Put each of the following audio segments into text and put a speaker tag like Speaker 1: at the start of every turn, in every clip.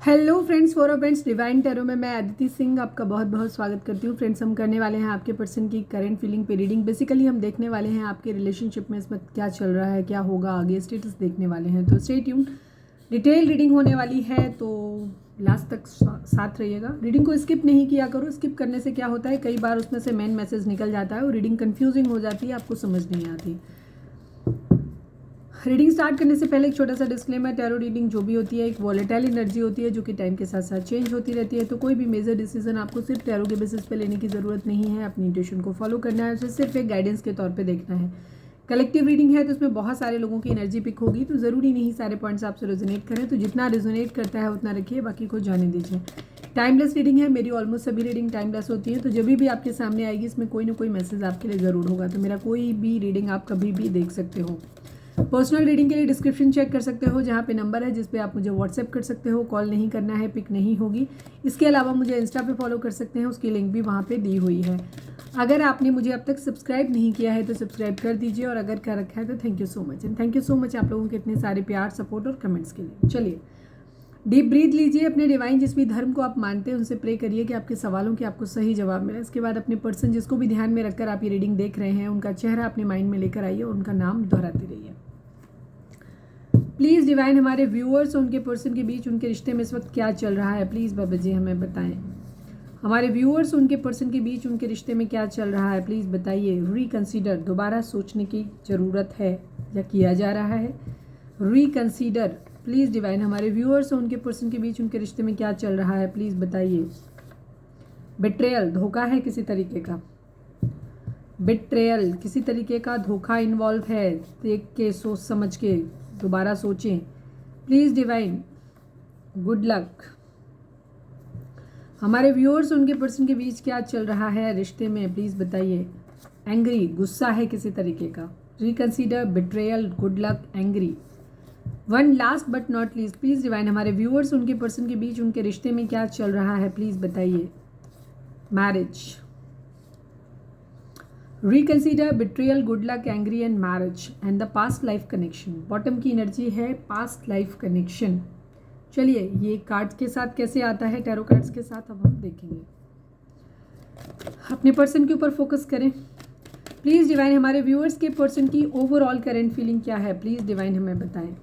Speaker 1: Hello friends, for friends divine tarot में मैं अदिति सिंह आपका बहुत बहुत स्वागत करती हूँ। फ्रेंड्स, हम करने वाले हैं आपके पर्सन की करंट फीलिंग पे रीडिंग। बेसिकली हम देखने वाले हैं आपके रिलेशनशिप में इस वक्त क्या चल रहा है, क्या होगा आगे, स्टेटस देखने वाले हैं। तो स्टे ट्यून, डिटेल रीडिंग होने वाली है, तो लास्ट तक साथ रहिएगा। रीडिंग को स्किप नहीं किया करो। स्किप करने से क्या होता है, कई बार उसमें से मेन मैसेज निकल जाता है और रीडिंग कन्फ्यूजिंग हो जाती है, आपको समझ नहीं आती। रीडिंग स्टार्ट करने से पहले एक छोटा सा डिस्क्लेमर, टैरो रीडिंग जो भी होती है एक वॉलेटाइल एनर्जी होती है जो कि टाइम के साथ साथ चेंज होती रहती है। तो कोई भी मेजर डिसीजन आपको सिर्फ टैरो के बेसिस पे लेने की ज़रूरत नहीं है। अपनी इंट्यूशन को फॉलो करना है, उसे सिर्फ एक गाइडेंस के तौर पे देखना है। कलेक्टिव रीडिंग है तो उसमें बहुत सारे लोगों की एनर्जी पिक होगी, तो ज़रूरी नहीं सारे पॉइंट्स आपसे रेजोनेट करें। तो जितना रेजोनेट करता है उतना रखिए, बाकी को जाने दीजिए। टाइमलेस रीडिंग है, मेरी ऑलमोस्ट सभी रीडिंग टाइमलेस होती है। तो जब भी आपके सामने आएगी इसमें कोई ना कोई मैसेज आपके लिए ज़रूर होगा। तो मेरा कोई भी रीडिंग आप कभी भी देख सकते हो। पर्सनल रीडिंग के लिए डिस्क्रिप्शन चेक कर सकते हो, जहाँ पे नंबर है जिस पे आप मुझे व्हाट्सएप कर सकते हो। कॉल नहीं करना है, पिक नहीं होगी। इसके अलावा मुझे इंस्टा पे फॉलो कर सकते हैं, उसकी लिंक भी वहाँ पे दी हुई है। अगर आपने मुझे अब तक सब्सक्राइब नहीं किया है तो सब्सक्राइब कर दीजिए, और अगर कर रखा है तो thank you so much. And thank you so much आप लोगों के इतने सारे प्यार, सपोर्ट और कमेंट्स के लिए। चलिए डीप ब्रीथ लीजिए। अपने डिवाइन जिस भी धर्म को आप मानते हैं उनसे प्रे करिए कि आपके सवालों के आपको सही जवाब मिले। इसके बाद अपने पर्सन जिसको भी ध्यान में रखकर आप ये रीडिंग देख रहे हैं उनका चेहरा अपने माइंड में लेकर आइए और उनका नाम दोहराते रहिए। प्लीज़ डिवाइन, हमारे व्यूअर्स और उनके पर्सन के बीच उनके रिश्ते में इस वक्त क्या चल रहा है, प्लीज़ बाबा जी हमें बताएं। हमारे व्यूअर्स उनके पर्सन के बीच उनके रिश्ते में क्या चल रहा है, प्लीज़ बताइए। रिकंसीडर, दोबारा सोचने की ज़रूरत है या किया जा रहा है। रिकंसीडर प्लीज़ डिवाइन, हमारे व्यूअर्स और उनके पर्सन के बीच उनके रिश्ते में क्या चल रहा है, प्लीज़ बताइए। बिट्रेयल, धोखा है किसी तरीके का। बिट्रेयल, किसी तरीके का धोखा इन्वॉल्व है। देख के, सोच समझ के दोबारा सोचें प्लीज़ डिवाइन। Good luck. हमारे व्यूअर्स उनके पर्सन के बीच क्या चल रहा है रिश्ते में, प्लीज़ बताइए। एंग्री, गुस्सा है किसी तरीके का। Reconsider, betrayal, good luck, angry. One last but not least, please divine, हमारे व्यूअर्स उनके पर्सन के बीच उनके रिश्ते में क्या चल रहा है, प्लीज़ बताइए। Marriage, reconsider, betrayal, good luck, angry and marriage and the past life connection. Bottom की एनर्जी है पास्ट लाइफ कनेक्शन। चलिए ये कार्ड्स के साथ कैसे आता है, टैरो कार्ड्स के साथ अब हम देखेंगे। अपने पर्सन के ऊपर फोकस करें प्लीज़ डिवाइन। हमारे व्यूअर्स के पर्सन की ओवरऑल करंट फीलिंग क्या है, प्लीज़ डिवाइन हमें बताएं।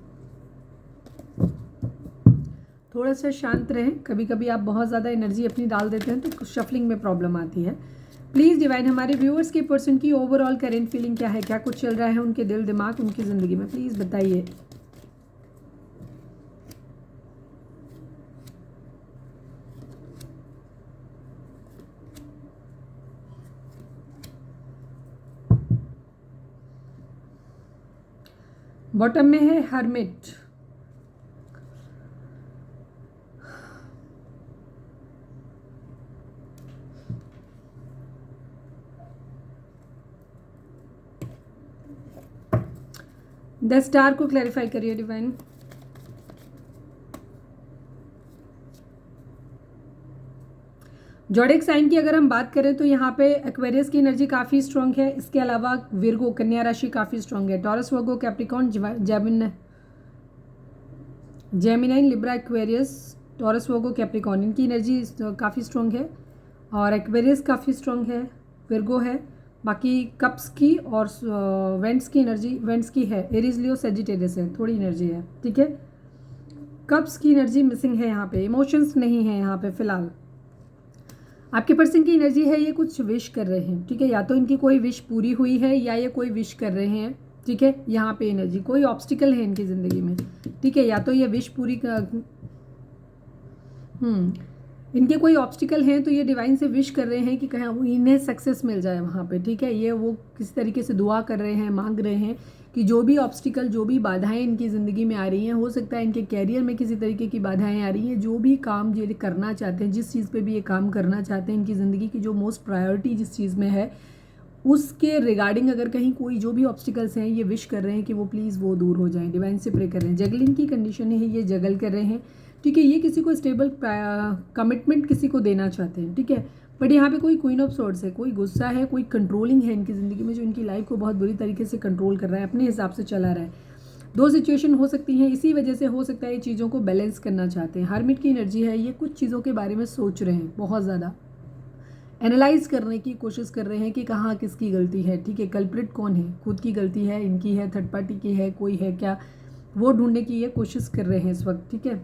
Speaker 1: थोड़ा सा शांत रहें, कभी कभी आप बहुत ज़्यादा एनर्जी अपनी डाल देते हैं तो शफलिंग में प्रॉब्लम आती है। प्लीज़ डिवाइन, हमारे व्यूअर्स के पर्सन की ओवरऑल करंट फीलिंग क्या है, क्या कुछ चल रहा है उनके दिल दिमाग उनकी ज़िंदगी में, प्लीज़ बताइए। बॉटम में है हर्मिट। द स्टार को क्लैरिफाई करिए डिवाइन। जोडिक साइन की अगर हम बात करें तो यहाँ पे एक्वेरियस की एनर्जी काफ़ी स्ट्रॉन्ग है। इसके अलावा विर्गो, कन्या राशि काफ़ी स्ट्रॉन्ग है। टॉरस, वर्गो, कैप्रिकॉर्न, जेमिनाइन, लिब्रा, एक्वेरियस, टॉरस, वर्गो, कैप्रिकॉर्न, इनकी एनर्जी काफ़ी स्ट्रॉन्ग है। और एक्वेरियस काफ़ी स्ट्रॉन्ग है, विर्गो है। बाकी कप्स की और वेंट्स की एनर्जी, वेंट्स की है, एरीज, लियो, सेजिटेरियस है, थोड़ी एनर्जी है, ठीक है। कप्स की एनर्जी मिसिंग है यहाँ पे, इमोशंस नहीं है यहाँ पे फिलहाल। आपके पर्सन की एनर्जी है, ये कुछ विश कर रहे हैं, ठीक है। या तो इनकी कोई विश पूरी हुई है या ये कोई विश कर रहे हैं, ठीक है। यहाँ पे एनर्जी, कोई ऑब्स्टिकल है इनकी ज़िंदगी में, ठीक है। या तो ये विश पूरी इनके कोई ऑब्स्टिकल हैं तो ये डिवाइन से विश कर रहे हैं कि कहीं इन्हें सक्सेस मिल जाए वहाँ पे, ठीक है। ये वो किसी तरीके से दुआ कर रहे हैं, मांग रहे हैं कि जो भी ऑब्स्टिकल, जो भी बाधाएं इनकी ज़िंदगी में आ रही हैं, हो सकता है इनके कैरियर में किसी तरीके की बाधाएं आ रही हैं, जो भी काम ये करना चाहते हैं, जिस चीज़ पे भी ये काम करना चाहते हैं, इनकी ज़िंदगी की जो मोस्ट प्रायोरिटी जिस चीज़ में है उसके रिगार्डिंग अगर कहीं कोई जो भी ऑब्स्टिकल्स हैं, ये विश कर रहे हैं कि वो प्लीज़ वो दूर हो जाएं, डिवाइन से प्रे कर रहे हैं। जगलिंग की कंडीशन है, ये जगल कर रहे हैं, ठीक है। ये किसी को स्टेबल कमिटमेंट किसी को देना चाहते हैं, ठीक है। बट यहाँ पे कोई क्वीन ऑफ सॉर्ड्स है, कोई गुस्सा है, कोई कंट्रोलिंग है इनकी ज़िंदगी में, जो इनकी लाइफ को बहुत बुरी तरीके से कंट्रोल कर रहा है, अपने हिसाब से चला रहा है। दो सिचुएशन हो सकती हैं, इसी वजह से हो सकता है ये चीज़ों को बैलेंस करना चाहते हैं। हर्मिट की एनर्जी है, ये कुछ चीज़ों के बारे में सोच रहे हैं, बहुत ज़्यादा एनालाइज करने की कोशिश कर रहे हैं कि कहाँ किसकी गलती है। ठीक है, कल्प्रिट कौन है, खुद की गलती है, इनकी है, थर्ड पार्टी की है, कोई है क्या, वो ढूंढने की ये कोशिश कर रहे हैं इस वक्त। ठीक है,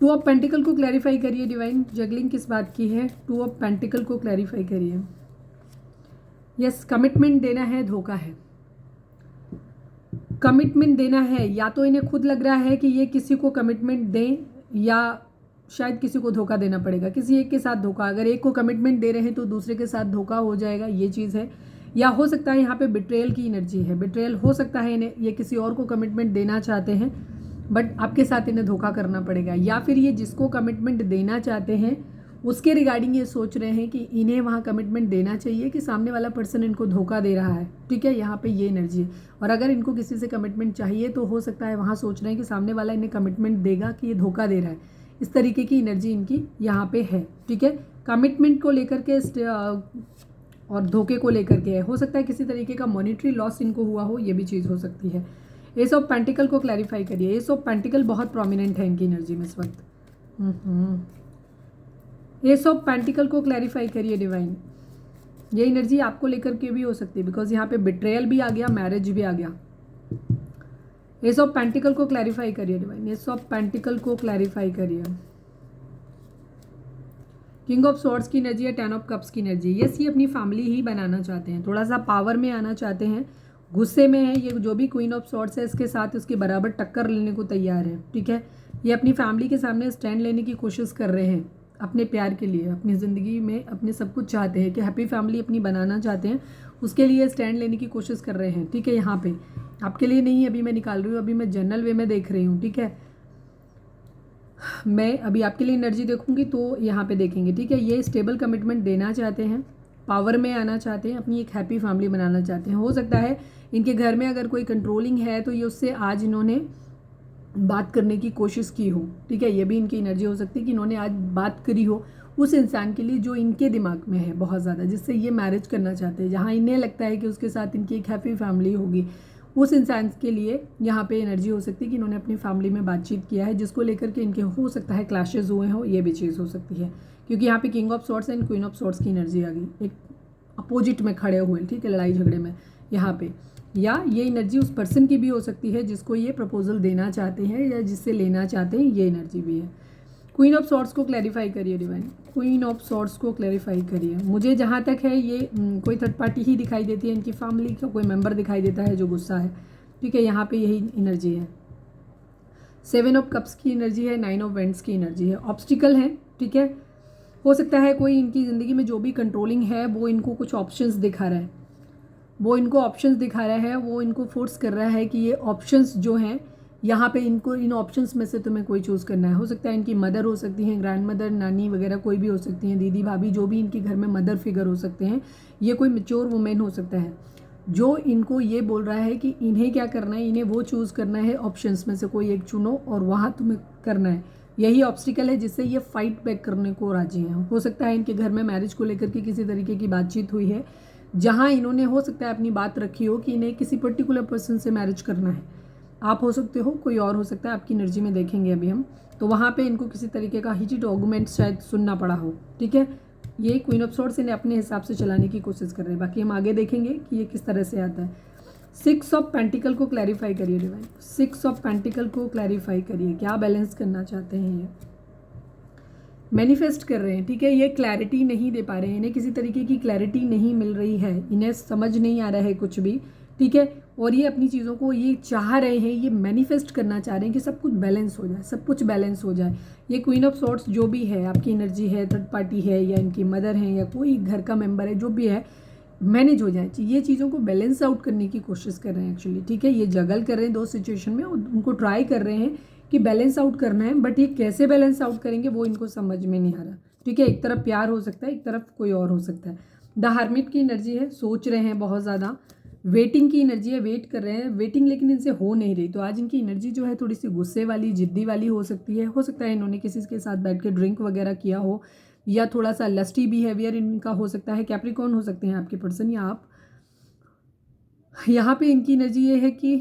Speaker 1: टू ऑफ पेंटिकल को क्लैरिफाई करिए डिवाइन, जगलिंग किस बात की है, टू ऑफ पेंटिकल को क्लैरिफाई करिए। यस, कमिटमेंट देना है, धोखा है, कमिटमेंट देना है, या तो इन्हें खुद लग रहा है कि ये किसी को कमिटमेंट दें, या शायद किसी को धोखा देना पड़ेगा, किसी एक के साथ धोखा। अगर एक को कमिटमेंट दे रहे हैं तो दूसरे के साथ धोखा हो जाएगा, ये चीज़ है। या हो सकता है यहाँ पे बिट्रेयल की एनर्जी है, बिट्रेयल हो सकता है, इन्हें ये किसी और को कमिटमेंट देना चाहते हैं बट आपके साथ इन्हें धोखा करना पड़ेगा। या फिर ये जिसको कमिटमेंट देना चाहते हैं उसके रिगार्डिंग ये सोच रहे हैं कि इन्हें वहाँ कमिटमेंट देना चाहिए कि सामने वाला पर्सन इनको धोखा दे रहा है। ठीक है, यहाँ पे ये एनर्जी है। और अगर इनको किसी से कमिटमेंट चाहिए तो हो सकता है वहाँ सोच रहे हैं कि सामने वाला इन्हें कमिटमेंट देगा कि ये धोखा दे रहा है। इस तरीके की एनर्जी इनकी यहाँ पे है। ठीक है, कमिटमेंट को लेकर के और धोखे को लेकर के है। हो सकता है किसी तरीके का मॉनिटरी लॉस इनको हुआ हो, ये भी चीज़ हो सकती है। एस ऑफ पेंटिकल को क्लैरिफाई करिए। एस ऑफ पेंटिकल बहुत प्रोमिनेंट है इनकी एनर्जी में इस वक्त। एस ऑफ पेंटिकल को क्लैरिफाई करिए डिवाइन। ये एनर्जी आपको लेकर के भी हो सकती है बिकॉज यहाँ पे बिट्रेयल भी आ गया, मैरिज भी आ गया। एस ऑफ पेंटिकल को क्लैरिफाई करिए डिवाइन, एस ऑफ पेंटिकल को क्लैरिफाई करिए। किंग ऑफ स्वॉर्ड्स की एनर्जी है, 10 ऑफ कप्स की एनर्जी। यस, ये अपनी फैमिली ही बनाना चाहते हैं, थोड़ा सा पावर में आना चाहते हैं, गुस्से में है ये। जो भी क्वीन ऑफ स्वॉर्ड्स है इसके साथ उसके बराबर टक्कर लेने को तैयार है। ठीक है, ये अपनी फैमिली के सामने स्टैंड लेने की कोशिश कर रहे हैं अपने प्यार के लिए, अपनी ज़िंदगी में अपने सब कुछ चाहते हैं कि हैप्पी फैमिली अपनी बनाना चाहते हैं, उसके लिए स्टैंड लेने की कोशिश कर रहे हैं। ठीक है, यहाँ पे आपके लिए नहीं, अभी मैं निकाल रही हूँ, अभी मैं जनरल वे में देख रही हूँ। ठीक है, मैं अभी आपके लिए एनर्जी देखूंगी तो यहाँ पे देखेंगे। ठीक है, ये स्टेबल कमिटमेंट देना चाहते हैं, पावर में आना चाहते हैं, अपनी एक हैप्पी फैमिली बनाना चाहते हैं। हो सकता है इनके घर में अगर कोई कंट्रोलिंग है तो ये उससे आज इन्होंने बात करने की कोशिश की हो। ठीक है, ये भी इनकी एनर्जी हो सकती है कि इन्होंने आज बात करी हो उस इंसान के लिए जो इनके दिमाग में है बहुत ज़्यादा, जिससे ये मैरिज करना चाहते हैं, जहाँ इन्हें लगता है कि उसके साथ इनकी एक हैप्पी फैमिली होगी। उस इंसान के लिए यहाँ पे एनर्जी हो सकती है कि इन्होंने अपनी फैमिली में बातचीत किया है, जिसको लेकर के इनके हो सकता है क्लैशेज हुए हो, ये भी चीज़ हो सकती है। क्योंकि यहाँ पे king of swords and queen of swords की एनर्जी आ गई, एक अपोजिट में खड़े हुए। ठीक है, लड़ाई झगड़े में यहाँ पे। या ये एनर्जी उस पर्सन की भी हो सकती है जिसको ये प्रपोजल देना चाहते हैं या जिससे लेना चाहते हैं, ये एनर्जी भी है। क्वीन ऑफ स्वॉर्ड्स को क्लैरिफाई करिए डिवाइन, क्वीन ऑफ स्वॉर्ड्स को क्लैरिफाई करिए। मुझे जहाँ तक है ये कोई थर्ड पार्टी ही दिखाई देती है, इनकी फैमिली का कोई मेंबर दिखाई देता है जो गुस्सा है। ठीक है, यहाँ पे यही एनर्जी है। 7 ऑफ कप्स की एनर्जी है, 9 ऑफ वेंट्स की एनर्जी है। ऑब्स्टिकल है। ठीक है, हो सकता है कोई इनकी ज़िंदगी में जो भी कंट्रोलिंग है वो इनको कुछ ऑप्शंस दिखा रहा है, वो इनको ऑप्शंस दिखा रहा है, वो इनको फोर्स कर रहा है कि ये ऑप्शंस जो हैं यहाँ पे इनको इन ऑप्शंस में से तुम्हें कोई चूज़ करना है। हो सकता है इनकी मदर हो सकती हैं, ग्रैंड मदर, नानी वगैरह कोई भी हो सकती हैं, दीदी भाभी, जो भी इनके घर में मदर फिगर हो सकते हैं। ये कोई मैच्योर वुमेन हो सकता है जो इनको ये बोल रहा है कि इन्हें क्या करना है, इन्हें वो चूज़ करना है, ऑप्शंस में से कोई एक चुनो और वहाँ तुम्हें करना है। यही ऑब्स्टिकल है जिससे ये फाइट बैक करने को राजी हैं। हो सकता है इनके घर में मैरिज को लेकर के किसी तरीके की बातचीत हुई है, जहाँ इन्होंने हो सकता है अपनी बात रखी हो कि इन्हें किसी पर्टिकुलर पर्सन से मैरिज करना है। आप हो सकते हो, कोई और हो सकता है, आपकी एनर्जी में देखेंगे अभी हम। तो वहाँ पे इनको किसी तरीके का हीटेड आर्गुमेंट शायद सुनना पड़ा हो। ठीक है, ये क्वीन ऑफ स्वॉर्ड्स इन्हें अपने हिसाब से चलाने की कोशिश कर रहे हैं। बाकी हम आगे देखेंगे कि ये किस तरह से आता है। 6 ऑफ पेंटिकल को क्लैरिफाई करिए डिवाइन, 6 ऑफ पेंटिकल को क्लैरिफाई करिए। क्या बैलेंस करना चाहते हैं ये, मैनिफेस्ट कर रहे हैं। ठीक है, ये क्लैरिटी नहीं दे पा रहे हैं, इन्हें किसी तरीके की क्लैरिटी नहीं मिल रही है, इन्हें समझ नहीं आ रहा है कुछ भी। ठीक है, और ये अपनी चीज़ों को ये चाह रहे हैं, ये मैनिफेस्ट करना चाह रहे हैं कि सब कुछ बैलेंस हो जाए, सब कुछ बैलेंस हो जाए। ये क्वीन ऑफ स्वॉर्ड्स जो भी है, आपकी एनर्जी है, थर्ड पार्टी है या इनकी मदर है या कोई घर का मेंबर है, जो भी है, मैनेज हो जाए। ये चीज़ों को बैलेंस आउट करने की कोशिश कर रहे हैं एक्चुअली। ठीक है, ये जगल कर रहे हैं दो सिचुएशन में, उनको ट्राई कर रहे हैं कि बैलेंस आउट करना है, बट ये कैसे बैलेंस आउट करेंगे वो इनको समझ में नहीं आ रहा। ठीक है, एक तरफ प्यार हो सकता है, एक तरफ कोई और हो सकता है। द हर्मिट की एनर्जी है, सोच रहे हैं बहुत ज़्यादा, वेटिंग की एनर्जी है, वेट कर रहे हैं, वेटिंग लेकिन इनसे हो नहीं रही। तो आज इनकी एनर्जी जो है थोड़ी सी गुस्से वाली, जिद्दी वाली हो सकती है। हो सकता है इन्होंने किसी के साथ बैठ के ड्रिंक वगैरह किया हो, या थोड़ा सा लस्टी बिहेवियर इनका हो सकता है। कैप्रिकॉर्न हो सकते हैं आपके पर्सन या आप। यहाँ पे इनकी एनर्जी ये है कि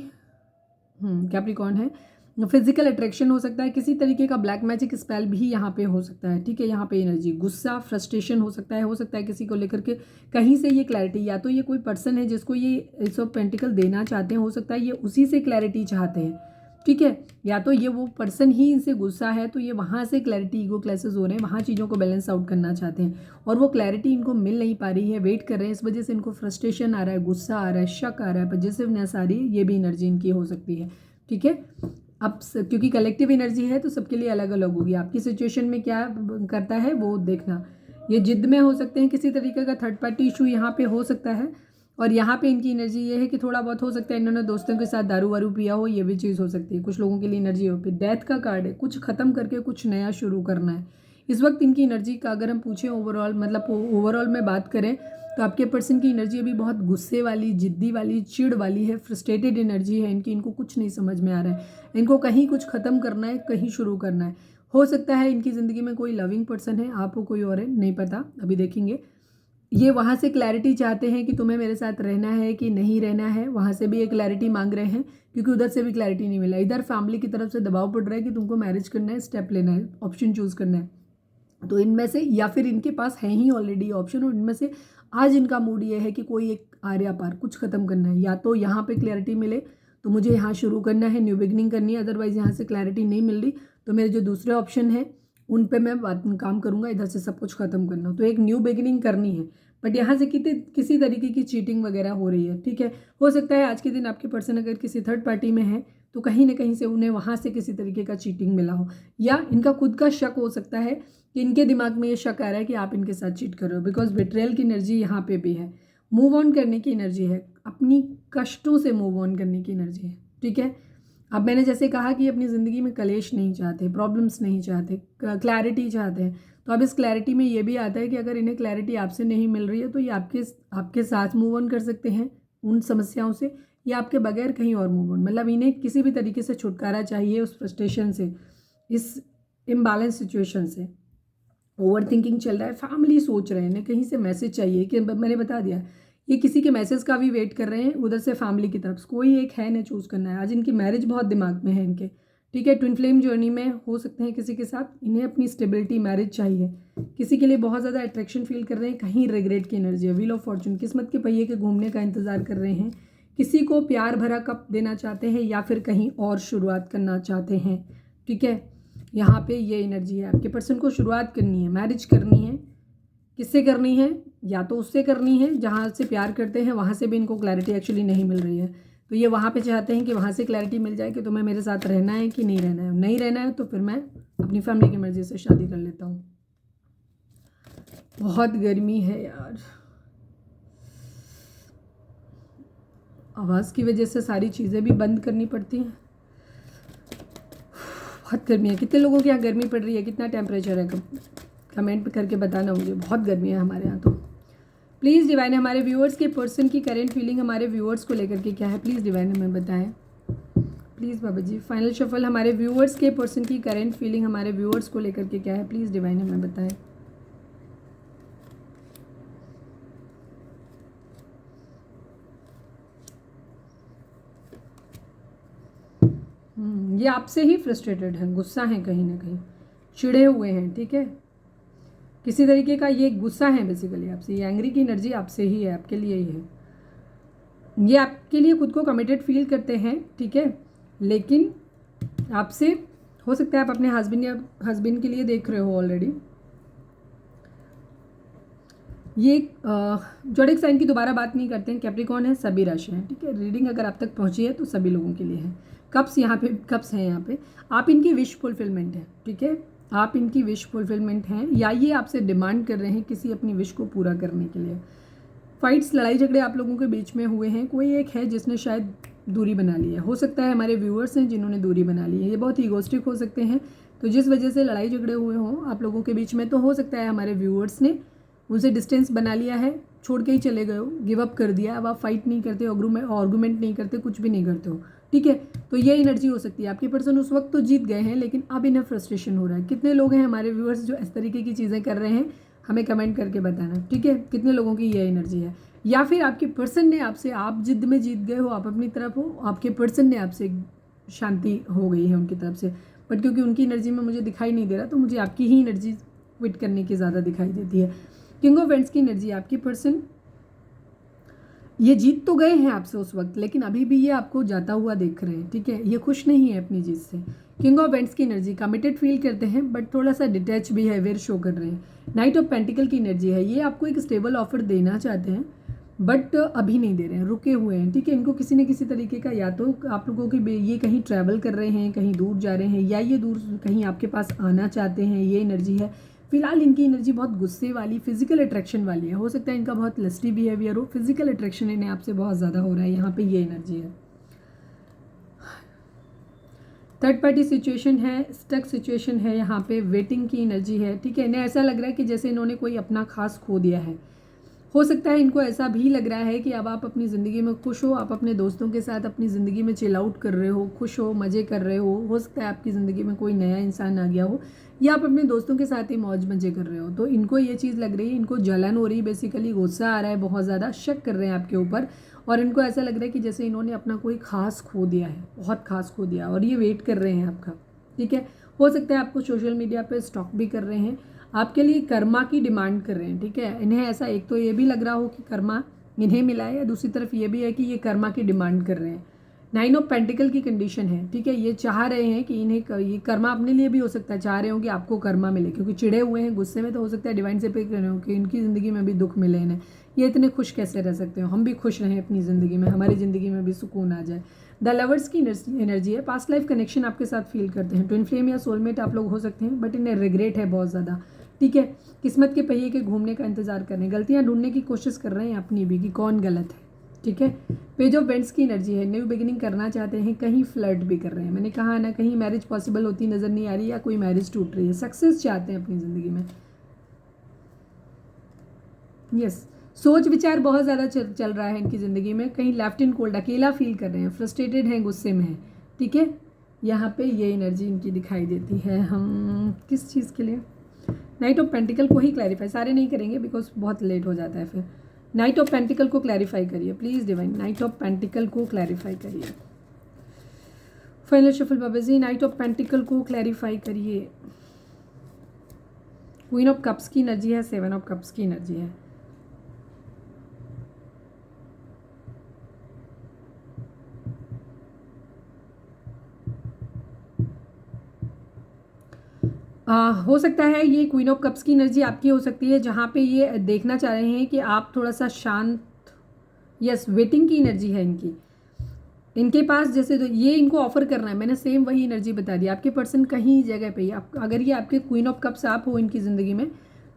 Speaker 1: कैप्रिकॉर्न है। फिजिकल अट्रैक्शन हो सकता है, किसी तरीके का ब्लैक मैजिक स्पेल भी यहाँ पे हो सकता है, ठीक है। यहाँ पे एनर्जी, गुस्सा, फ्रस्ट्रेशन हो सकता है किसी को लेकर के। कहीं से ये क्लैरिटी, या तो ये कोई पर्सन है जिसको ये एस ऑफ पेंटिकल देना चाहते हैं, हो सकता है ये उसी से क्लैरिटी चाहते हैं, ठीक है। या तो ये वो पर्सन ही इनसे गुस्सा है, तो ये वहाँ से क्लैरिटी, ईगो क्लैसेस हो रहे हैं, वहाँ चीज़ों को बैलेंस आउट करना चाहते हैं और वो क्लैरिटी इनको मिल नहीं पा रही है, वेट कर रहे हैं। इस वजह से इनको फ्रस्ट्रेशन आ रहा है, गुस्सा आ रहा है, शक आ रहा है, पॉजिटिवनेस आ रही है। ये भी एनर्जी इनकी हो सकती है, ठीक है। अब क्योंकि कलेक्टिव एनर्जी है तो सबके लिए अलग अलग होगी। आपकी सिचुएशन में क्या करता है वो देखना। ये जिद में हो सकते हैं, किसी तरीके का थर्ड पार्टी इशू यहाँ पे हो सकता है। और यहाँ पे इनकी एनर्जी ये है कि थोड़ा बहुत हो सकता है इन्होंने दोस्तों के साथ दारू वारू पिया हो, ये भी चीज़ हो सकती है। कुछ लोगों के लिए एनर्जी हो। फिर डेथ का कार्ड है, कुछ ख़त्म करके कुछ नया शुरू करना है। इस वक्त इनकी एनर्जी का अगर हम पूछें ओवरऑल, मतलब ओवरऑल में बात करें तो आपके पर्सन की एनर्जी अभी बहुत गुस्से वाली, जिद्दी वाली, चिड़ वाली है, फ्रस्ट्रेटेड एनर्जी है इनकी। इनको कुछ नहीं समझ में आ रहा है, इनको कहीं कुछ ख़त्म करना है, कहीं शुरू करना है। हो सकता है इनकी ज़िंदगी में कोई लविंग पर्सन है, आपको कोई और है, नहीं पता, अभी देखेंगे। ये वहाँ से क्लैरिटी चाहते हैं कि तुम्हें मेरे साथ रहना है कि नहीं रहना है, वहाँ से भी एक क्लैरिटी मांग रहे हैं क्योंकि उधर से भी क्लैरिटी नहीं मिला। इधर फैमिली की तरफ से दबाव पड़ रहा है कि तुमको मैरिज करना है, स्टेप लेना है, ऑप्शन चूज़ करना है। तो इनमें से, या फिर इनके पास है ही ऑलरेडी ऑप्शन, और इनमें से आज इनका मूड ये है कि कोई एक आर्या पार कुछ ख़त्म करना है। या तो यहाँ पे क्लैरिटी मिले तो मुझे यहाँ शुरू करना है, न्यू बिगनिंग करनी है। अदरवाइज़ यहाँ से क्लैरिटी नहीं मिल रही तो मेरे जो दूसरे ऑप्शन है उन पे मैं काम करूँगा, इधर से सब कुछ ख़त्म करना। तो एक न्यू बिगनिंग करनी है, बट यहाँ से किसी तरीके की चीटिंग वगैरह हो रही है, ठीक है। हो सकता है आज के दिन आपके पर्सन अगर किसी थर्ड पार्टी में है तो कहीं ना कहीं से उन्हें वहाँ से किसी तरीके का चीटिंग मिला हो, या इनका खुद का शक हो सकता है कि इनके दिमाग में ये शक आ रहा है कि आप इनके साथ चीट कर रहे हो, बिकॉज बिट्रेयल की एनर्जी यहाँ पे भी है। मूव ऑन करने की एनर्जी है, अपनी कष्टों से मूव ऑन करने की एनर्जी है, ठीक है। अब मैंने जैसे कहा कि अपनी ज़िंदगी में कलेश नहीं चाहते, प्रॉब्लम्स नहीं चाहते, क्लैरिटी चाहते हैं। तो अब इस क्लैरिटी में ये भी आता है कि अगर इन्हें क्लैरिटी आपसे नहीं मिल रही है तो ये आपके साथ मूव ऑन कर सकते हैं उन समस्याओं से, या आपके बगैर कहीं और मूव ऑन। मतलब इन्हें किसी भी तरीके से छुटकारा चाहिए उस फ्रस्ट्रेशन से, इस इम्बैलेंस सिचुएशन से। ओवर थिंकिंग चल रहा है, फैमिली सोच रहे हैं, इन्हें कहीं से मैसेज चाहिए कि मैंने बता दिया, ये किसी के मैसेज का भी वेट कर रहे हैं उधर से फैमिली की तरफ से। कोई एक है, इन्हें चूज़ करना है। आज इनकी मैरिज बहुत दिमाग में है इनके, ठीक है। ट्विन फ्लेम जर्नी में हो सकते हैं किसी के साथ, इन्हें अपनी स्टेबिलिटी, मैरिज चाहिए। किसी के लिए बहुत ज़्यादा अट्रैक्शन फील कर रहे हैं, कहीं रिग्रेट की एनर्जी है। व्हील ऑफ फॉर्चून, किस्मत के पहिए के घूमने का इंतजार कर रहे हैं। किसी को प्यार भरा कप देना चाहते हैं या फिर कहीं और शुरुआत करना चाहते हैं, ठीक है। यहाँ पे ये एनर्जी है, आपके पर्सन को शुरुआत करनी है, मैरिज करनी है। किससे करनी है? या तो उससे करनी है जहाँ से प्यार करते हैं, वहाँ से भी इनको क्लैरिटी एक्चुअली नहीं मिल रही है। तो ये वहाँ पे चाहते हैं कि वहाँ से क्लैरिटी मिल जाए कि तुम्हें मेरे साथ रहना है कि नहीं रहना है। नहीं रहना है तो फिर मैं अपनी फैमिली की मर्ज़ी से शादी कर लेता हूँ। बहुत गर्मी है यार, आवाज़ की वजह से सारी चीज़ें भी बंद करनी पड़ती हैं। बहुत गर्मी है। कितने लोगों के यहाँ गर्मी पड़ रही है, कितना टेम्परेचर है, कमेंट करके बताना मुझे। बहुत गर्मी है हमारे यहाँ तो। प्लीज़ डिवाइन, हमारे व्यूअर्स के पर्सन की करेंट फीलिंग हमारे व्यूअर्स को लेकर के क्या है, प्लीज़ डिवाइन हमें बताएं। Please Baba ji, final shuffle, हमारे व्यूअर्स के पर्सन की करेंट फीलिंग हमारे व्यूअर्स को लेकर के क्या है, प्लीज़ डिवाइन हमें बताएं। ये आपसे ही फ्रस्ट्रेटेड हैं, गुस्सा हैं, कहीं ना कहीं चिढ़े हुए हैं, ठीक है। किसी तरीके का ये गुस्सा है बेसिकली आपसे, ये एंग्री की एनर्जी आपसे ही है, आपके लिए ही है। ये आपके लिए खुद को कमिटेड फील करते हैं, ठीक है, लेकिन आपसे हो सकता है आप अपने हस्बैंड या हस्बैंड के लिए देख रहे हो ऑलरेडी। ये जोडिक साइन की दोबारा बात नहीं करते हैं, कैप्रिकॉर्न है, सभी राशि हैं, ठीक है। रीडिंग अगर आप तक पहुंची है तो सभी लोगों के लिए है। कप्स यहाँ पे, कप्स हैं यहाँ पे, आप इनकी विश फुलफिलमेंट है, ठीक है। आप इनकी विश फुलफिलमेंट हैं, या ये आपसे डिमांड कर रहे हैं किसी अपनी विश को पूरा करने के लिए। फाइट्स, लड़ाई झगड़े आप लोगों के बीच में हुए हैं। कोई एक है जिसने शायद दूरी बना ली है, हो सकता है हमारे व्यूअर्स हैं जिन्होंने दूरी बना ली है। ये बहुत ईगोस्टिक हो सकते हैं, तो जिस वजह से लड़ाई झगड़े हुए हों आप लोगों के बीच में, तो हो सकता है हमारे व्यूअर्स ने उनसे डिस्टेंस बना लिया है, छोड़ के ही चले गए हो, गिव अप कर दिया। अब आप फाइट नहीं करते, आर्गूमेंट नहीं करते, कुछ भी नहीं करते हो, ठीक है। तो ये एनर्जी हो सकती है। आपके पर्सन उस वक्त तो जीत गए हैं लेकिन अब इन्हें फ्रस्ट्रेशन हो रहा है। कितने लोग हैं हमारे व्यूअर्स जो इस तरीके की चीज़ें कर रहे हैं, हमें कमेंट करके बताना, ठीक है। कितने लोगों की ये एनर्जी है, या फिर आपके पर्सन ने आपसे, आप जिद में जीत गए हो, आप अपनी तरफ हो, आपके पर्सन ने आपसे शांति हो गई है उनकी तरफ से, बट क्योंकि उनकी एनर्जी में मुझे दिखाई नहीं दे रहा तो मुझे आपकी ही एनर्जी क्विट करने की ज़्यादा दिखाई देती है। किंग ऑफ वेंट्स की एनर्जी, आपकी पर्सन ये जीत तो गए हैं आपसे उस वक्त, लेकिन अभी भी ये आपको जाता हुआ देख रहे हैं, ठीक है, ये खुश नहीं है अपनी जीत से। किंग ऑफ वेंट्स की एनर्जी, कमिटेड फील करते हैं बट थोड़ा सा डिटैच बिहेवियर शो कर रहे हैं। नाइट ऑफ पेंटिकल की एनर्जी है, ये आपको एक स्टेबल ऑफर देना चाहते हैं बट अभी नहीं दे रहे हैं, रुके हुए हैं, ठीक है। इनको किसी न किसी तरीके का, या तो आप लोगों की ये कहीं ट्रैवल कर रहे हैं, कहीं दूर जा रहे हैं, या ये दूर कहीं आपके पास आना चाहते हैं, ये एनर्जी है। फिलहाल इनकी एनर्जी बहुत गुस्से वाली, फिजिकल अट्रैक्शन वाली है। हो सकता है इनका बहुत लस्टी बिहेवियर हो, फिजिकल अट्रैक्शन इन्हें आपसे बहुत ज़्यादा हो रहा है, यहाँ पे ये एनर्जी है। थर्ड पार्टी सिचुएशन है, स्टक सिचुएशन है, यहाँ पे वेटिंग की एनर्जी है, ठीक है। इन्हें ऐसा लग रहा है कि जैसे इन्होंने कोई अपना खास खो दिया है। हो सकता है इनको ऐसा भी लग रहा है कि अब आप अपनी ज़िंदगी में खुश हो, आप अपने दोस्तों के साथ अपनी ज़िंदगी में चिल आउट कर रहे हो, खुश हो, मज़े कर रहे हो सकता है आपकी ज़िंदगी में कोई नया इंसान आ गया हो, या आप अपने दोस्तों के साथ ही मौज मज़े कर रहे हो। तो इनको ये चीज़ लग रही है, इनको जलन हो रही है, बेसिकली गुस्सा आ रहा है, बहुत ज़्यादा शक कर रहे हैं आपके ऊपर, और इनको ऐसा लग रहा है कि जैसे इन्होंने अपना कोई खास खो दिया है, बहुत खास खो दिया, और ये वेट कर रहे हैं आपका, ठीक है। हो सकता है आपको सोशल मीडिया पे स्टॉक भी कर रहे हैं, आपके लिए कर्मा की डिमांड कर रहे हैं, ठीक है। इन्हें ऐसा, एक तो ये भी लग रहा हो कि कर्मा इन्हें मिला है, या दूसरी तरफ ये भी है कि ये कर्मा की डिमांड कर रहे हैं। 9 ऑफ पेंटिकल की कंडीशन है, ठीक है। ये चाह रहे हैं कि इन्हें, ये कर्मा अपने लिए भी हो सकता है, चाह रहे हो कि आपको कर्मा मिले, क्योंकि चिड़े हुए हैं, गुस्से में, तो हो सकता है डिवाइन से पे कर रहे हो कि इनकी ज़िंदगी में भी दुख मिले इन्हें। ये इतने खुश कैसे रह सकते हो, हम भी खुश रहें अपनी ज़िंदगी में, हमारी ज़िंदगी में भी सुकून आ जाए। द लवर्स की एनर्जी है, पास्ट लाइफ कनेक्शन आपके साथ फील करते हैं, ट्विन फ्लेम या सोलमेट आप लोग हो सकते हैं, बट इन्हें रिग्रेट है बहुत ज़्यादा, ठीक है। किस्मत के पहिए के घूमने का इंतजार कर रहे हैं, गलतियां ढूंढने की कोशिश कर रहे हैं अपनी भी कि कौन गलत है, ठीक है। पेज ऑफ वेंट्स की एनर्जी है, न्यू बिगिनिंग करना चाहते हैं, कहीं फ्लर्ट भी कर रहे हैं, मैंने कहा ना, कहीं मैरिज पॉसिबल होती नज़र नहीं आ रही, या कोई मैरिज टूट रही है, सक्सेस चाहते हैं अपनी ज़िंदगी में। यस, सोच विचार बहुत ज़्यादा चल रहा है इनकी ज़िंदगी में, कहीं लेफ्ट इन कोल्ड, अकेला फील कर रहे हैं, फ्रस्ट्रेटेड हैं, गुस्से में हैं, ठीक है। यहाँ पे ये एनर्जी इनकी दिखाई देती है। हम किस चीज़ के लिए नाइट ऑफ पेंटिकल को ही क्लैरिफाई, सारे नहीं करेंगे बिकॉज बहुत लेट हो जाता है फिर। नाइट ऑफ पेंटिकल को क्लैरिफाई करिए please divine, knight of pentacle को क्लैरिफाई करिए। Final shuffle Baba ji, knight of pentacle को क्लैरिफाई करिए। क्वीन ऑफ कप्स की एनर्जी है, 7 ऑफ कप्स की एनर्जी है। हो सकता है ये क्वीन ऑफ कप्स की एनर्जी आपकी हो सकती है, जहाँ पे ये देखना चाह रहे हैं कि आप थोड़ा सा शांत, यस, वेटिंग की एनर्जी है इनकी, इनके पास जैसे, तो ये इनको ऑफर करना है, मैंने सेम वही एनर्जी बता दी। आपके पर्सन कहीं जगह पे, आप अगर ये आपके क्वीन ऑफ कप्स आप हो इनकी ज़िंदगी में,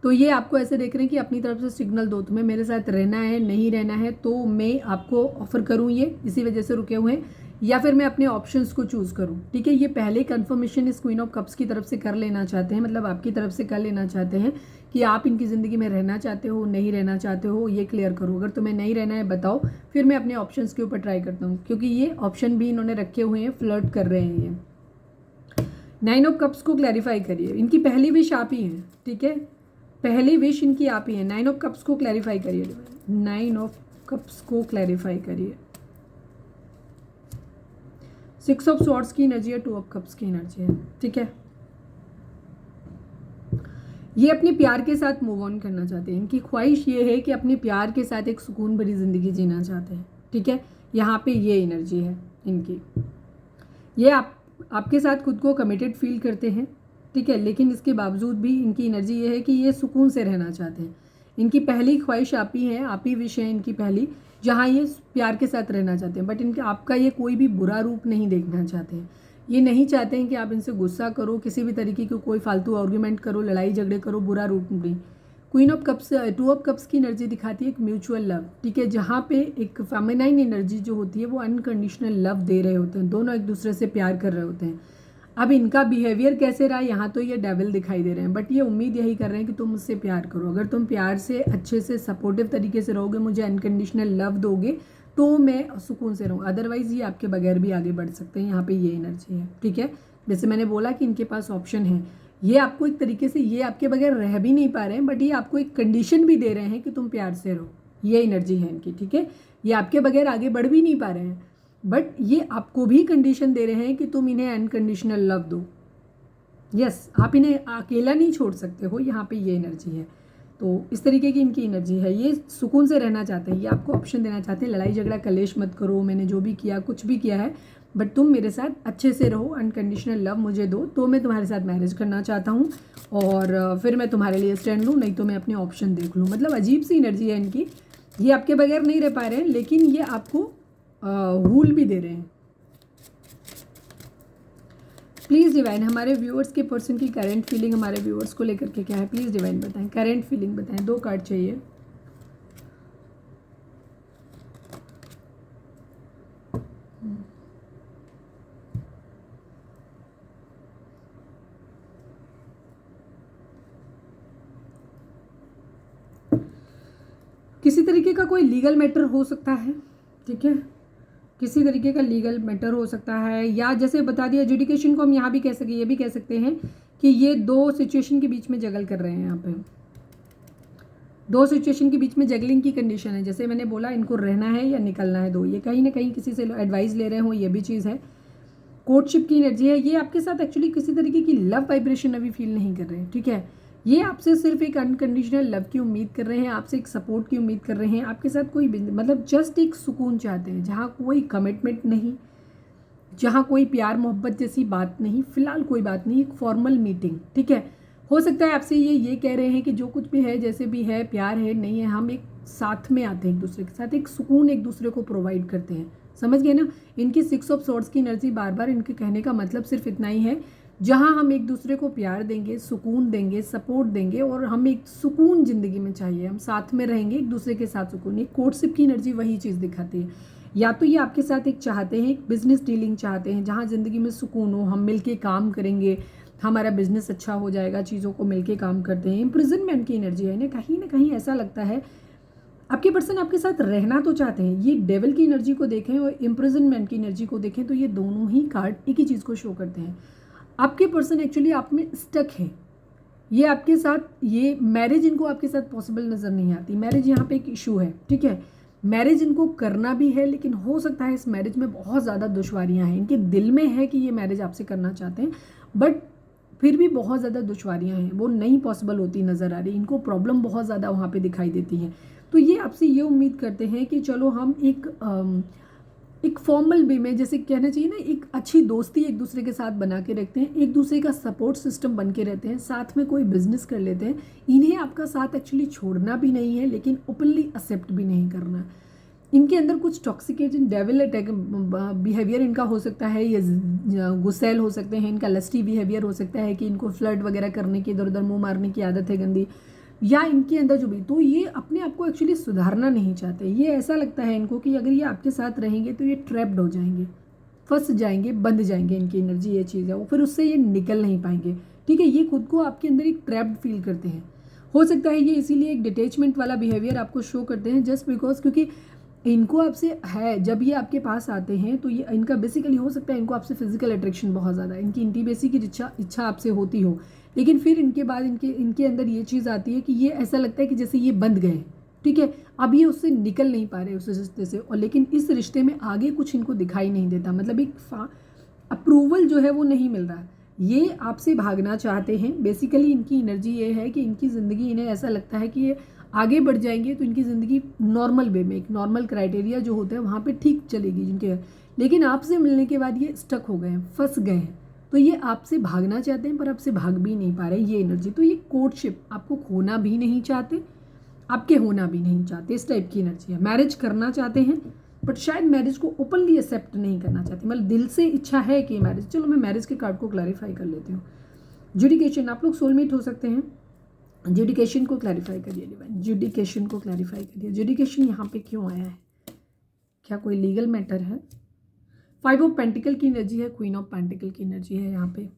Speaker 1: तो ये आपको ऐसे देख रहे हैं कि अपनी तरफ से सिग्नल दो, तुम्हें मेरे साथ रहना है, नहीं रहना है, तो मैं आपको ऑफर करूँ, ये इसी वजह से रुके हुए हैं, या फिर मैं अपने ऑप्शंस को चूज़ करूं, ठीक है। ये पहले कंफर्मेशन इस क्वीन ऑफ कप्स की तरफ से कर लेना चाहते हैं, मतलब आपकी तरफ से कर लेना चाहते हैं कि आप इनकी ज़िंदगी में रहना चाहते हो, नहीं रहना चाहते हो, ये क्लियर करो। अगर तुम्हें नहीं रहना है बताओ, फिर मैं अपने ऑप्शंस के ऊपर ट्राई करता हूँ, क्योंकि ये ऑप्शन भी इन्होंने रखे हुए हैं, फ्लर्ट कर रहे हैं ये। 9 ऑफ कप्स को क्लैरिफाई करिए, इनकी पहली विश आप ही हैं, ठीक है, पहली विश इनकी आप ही है। 9 ऑफ कप्स को क्लैरिफाई करिए, 9 ऑफ कप्स को क्लैरिफाई करिए। 6 ऑफ स्वॉर्ड्स की एनर्जी है, 2 ऑफ कप्स की एनर्जी है, ठीक है। ये अपने प्यार के साथ मूव ऑन करना चाहते हैं, इनकी ख्वाहिश ये है कि अपने प्यार के साथ एक सुकून भरी ज़िंदगी जीना चाहते हैं, ठीक है। यहाँ पे ये एनर्जी है इनकी, ये आपके साथ खुद को कमिटेड फील करते हैं, ठीक है, लेकिन इसके बावजूद भी इनकी एनर्जी ये है कि ये सुकून से रहना चाहते हैं। इनकी पहली ख्वाहिश आप ही है, आप ही विश है इनकी पहली, जहाँ ये प्यार के साथ रहना चाहते हैं, बट इनके आपका ये कोई भी बुरा रूप नहीं देखना चाहते हैं। ये नहीं चाहते हैं कि आप इनसे गुस्सा करो, किसी भी तरीके की कोई फालतू आर्ग्यूमेंट करो, लड़ाई झगड़े करो, बुरा रूप नहीं। Queen of cups, 2 of cups की एनर्जी दिखाती है एक म्यूचुअल लव, ठीक है, जहाँ पे एक फेमिनाइन एनर्जी जो होती है वो अनकंडीशनल लव दे रहे होते हैं, दोनों एक दूसरे से प्यार कर रहे होते हैं। अब इनका बिहेवियर कैसे रहा, यहाँ तो ये डेविल दिखाई दे रहे हैं, बट ये उम्मीद यही कर रहे हैं कि तुम मुझसे प्यार करो, अगर तुम प्यार से अच्छे से सपोर्टिव तरीके से रहोगे, मुझे अनकंडीशनल लव दोगे, तो मैं सुकून से रहूँ, अदरवाइज़ ये आपके बगैर भी आगे बढ़ सकते हैं। यहाँ पे ये एनर्जी है, ठीक है। जैसे मैंने बोला कि इनके पास ऑप्शन है, ये आपको एक तरीके से, ये आपके बगैर रह भी नहीं पा रहे हैं, बट ये आपको एक कंडीशन भी दे रहे हैं कि तुम प्यार से रहो, ये एनर्जी है इनकी, ठीक है। ये आपके बगैर आगे बढ़ भी नहीं पा रहे हैं, बट ये आपको भी कंडीशन दे रहे हैं कि तुम इन्हें अनकंडीशनल लव दो। यस, आप इन्हें अकेला नहीं छोड़ सकते हो, यहाँ पे ये एनर्जी है। तो इस तरीके की इनकी एनर्जी है, ये सुकून से रहना चाहते हैं, ये आपको ऑप्शन देना चाहते हैं लड़ाई झगड़ा कलेश मत करो, मैंने जो भी किया कुछ भी किया है बट तुम मेरे साथ अच्छे से रहो, अनकंडीशनल लव मुझे दो, तो मैं तुम्हारे साथ मैरिज करना चाहता हूँ और फिर मैं तुम्हारे लिए स्टैंड लूँ, नहीं तो मैं अपने ऑप्शन देख लूँ। मतलब अजीब सी एनर्जी है इनकी, ये आपके बगैर नहीं रह पा रहे हैं लेकिन ये आपको वूल भी दे रहे हैं। प्लीज़ डिवाइन हमारे व्यूअर्स के पर्सन की करंट फीलिंग हमारे व्यूअर्स को लेकर के क्या है, प्लीज़ डिवाइन बताएं, करंट फीलिंग बताएं। 2 कार्ड चाहिए। किसी तरीके का कोई लीगल मैटर हो सकता है, ठीक है, किसी तरीके का लीगल मैटर हो सकता है, या जैसे बता दिया एजुकेशन को हम यहाँ भी कह सकते, ये भी कह सकते हैं कि ये 2 सिचुएशन के बीच में जगल कर रहे हैं। यहाँ पे 2 सिचुएशन के बीच में जगलिंग की कंडीशन है। जैसे मैंने बोला इनको रहना है या निकलना है, 2, ये कहीं ना कहीं किसी से एडवाइस ले रहे हो, ये भी चीज़ है। कोर्टशिप की एनर्जी है, ये आपके साथ एक्चुअली किसी तरीके की लव वाइब्रेशन अभी फील नहीं कर रहे हैं, ठीक है। ये आपसे सिर्फ एक अनकंडीशनल लव की उम्मीद कर रहे हैं, आपसे एक सपोर्ट की उम्मीद कर रहे हैं, आपके साथ कोई मतलब जस्ट एक सुकून चाहते हैं जहाँ कोई कमिटमेंट नहीं, जहाँ कोई प्यार मोहब्बत जैसी बात नहीं, फिलहाल कोई बात नहीं, एक फॉर्मल मीटिंग, ठीक है। हो सकता है आपसे ये कह रहे हैं कि जो कुछ भी है जैसे भी है, प्यार है नहीं है, हम एक साथ में आते हैं, एक दूसरे के साथ एक सुकून एक दूसरे को प्रोवाइड करते हैं। समझ गए ना, इनकी 6 ऑफ स्वॉर्ड्स की एनर्जी बार बार इनके कहने का मतलब सिर्फ इतना ही है, जहाँ हम एक दूसरे को प्यार देंगे, सुकून देंगे, सपोर्ट देंगे और हम एक सुकून ज़िंदगी में चाहिए, हम साथ में रहेंगे एक दूसरे के साथ सुकून। ये कोर्टशिप की एनर्जी वही चीज़ दिखाती है। या तो ये आपके साथ एक चाहते हैं, एक बिजनेस डीलिंग चाहते हैं जहाँ ज़िंदगी में सुकून हो, हम मिलके काम करेंगे, हमारा बिजनेस अच्छा हो जाएगा, चीज़ों को मिलके काम करते हैं। इम्प्रिजनमेंट की एनर्जी है, इन्हें कहीं ना कहीं ऐसा लगता है आपके पर्सन आपके साथ रहना तो चाहते हैं। ये डेविल की एनर्जी को देखें और इम्प्रिजनमेंट की एनर्जी को देखें तो ये दोनों ही कार्ड एक ही चीज़ को शो करते हैं। आपके पर्सन एक्चुअली आप में स्टक है, ये आपके साथ, ये मैरिज इनको आपके साथ पॉसिबल नज़र नहीं आती। मैरिज यहाँ पे एक इशू है, ठीक है, मैरिज इनको करना भी है लेकिन हो सकता है इस मैरिज में बहुत ज़्यादा दुश्वारियाँ हैं। इनके दिल में है कि ये मैरिज आपसे करना चाहते हैं बट फिर भी बहुत ज़्यादा दुश्वारियाँ हैं, वो नहीं पॉसिबल होती नज़र आ रही, इनको प्रॉब्लम बहुत ज़्यादा वहाँ पे दिखाई देती है। तो ये आपसे ये उम्मीद करते हैं कि चलो हम एक फॉर्मल वे में, जैसे कहना चाहिए ना, एक अच्छी दोस्ती एक दूसरे के साथ बना के रखते हैं, एक दूसरे का सपोर्ट सिस्टम बन के रहते हैं, साथ में कोई बिजनेस कर लेते हैं। इन्हें आपका साथ एक्चुअली छोड़ना भी नहीं है लेकिन ओपनली एक्सेप्ट भी नहीं करना। इनके अंदर कुछ टॉक्सिकेशन डेविल अटैक बिहेवियर इनका हो सकता है, ये गुस्सैल हो सकते हैं, इनका लस्टी बिहेवियर हो सकता है कि इनको फ्लर्ट वगैरह करने की, इधर उधर मुंह मारने की आदत है गंदी, या इनके अंदर जो भी, तो ये अपने आप को एक्चुअली सुधारना नहीं चाहते। ये ऐसा लगता है इनको कि अगर ये आपके साथ रहेंगे तो ये ट्रैप्ड हो जाएंगे, फंस जाएंगे, बंध जाएंगे, इनकी एनर्जी ये चीज़ है, वो फिर उससे ये निकल नहीं पाएंगे, ठीक है। ये खुद को आपके अंदर एक ट्रैप्ड फील करते हैं। हो सकता है ये इसीलिए एक डिटैचमेंट वाला बिहेवियर आपको शो करते हैं, जस्ट बिकॉज क्योंकि इनको आपसे है, जब ये आपके पास आते हैं तो ये इनका बेसिकली हो सकता है इनको आपसे फिजिकल अट्रैक्शन बहुत ज़्यादा है, इनकी इंटीमेसी की इच्छा आपसे होती हो, लेकिन फिर इनके बाद इनके अंदर ये चीज़ आती है कि ये ऐसा लगता है कि जैसे ये बंध गए, ठीक है, अब ये उससे निकल नहीं पा रहे उस रिश्ते से, और लेकिन इस रिश्ते में आगे कुछ इनको दिखाई नहीं देता, मतलब एक अप्रूवल जो है वो नहीं मिल रहा, ये आपसे भागना चाहते हैं। बेसिकली इनकी एनर्जी ये है कि इनकी ज़िंदगी, इन्हें ऐसा लगता है कि ये आगे बढ़ जाएंगे तो इनकी ज़िंदगी नॉर्मल वे में, एक नॉर्मल क्राइटेरिया जो होता है वहाँ पे ठीक चलेगी जिनके, लेकिन आपसे मिलने के बाद ये स्टक हो गए हैं, फंस गए हैं, तो ये आपसे भागना चाहते हैं पर आपसे भाग भी नहीं पा रहे, ये एनर्जी। तो ये कोर्टशिप, आपको खोना भी नहीं चाहते, आपके होना भी नहीं चाहते, इस टाइप की एनर्जी है। मैरिज करना चाहते हैं बट शायद मैरिज को ओपनली एक्सेप्ट नहीं करना चाहते, मतलब दिल से इच्छा है कि मैरिज, चलो मैं मैरिज के कार्ड को क्लैरिफाई कर लेती हूँ। जुडिकेशन, आप लोग सोलमेट हो सकते हैं, जुडिकेशन को क्लैरिफाई करिए डिवाइन, जुडिकेशन को क्लैरिफाई करिए। जुडिकेशन यहाँ पे क्यों आया है, क्या कोई लीगल मैटर है? 5 ऑफ पेंटिकल की एनर्जी है, क्वीन ऑफ पेंटिकल की एनर्जी है यहाँ पे।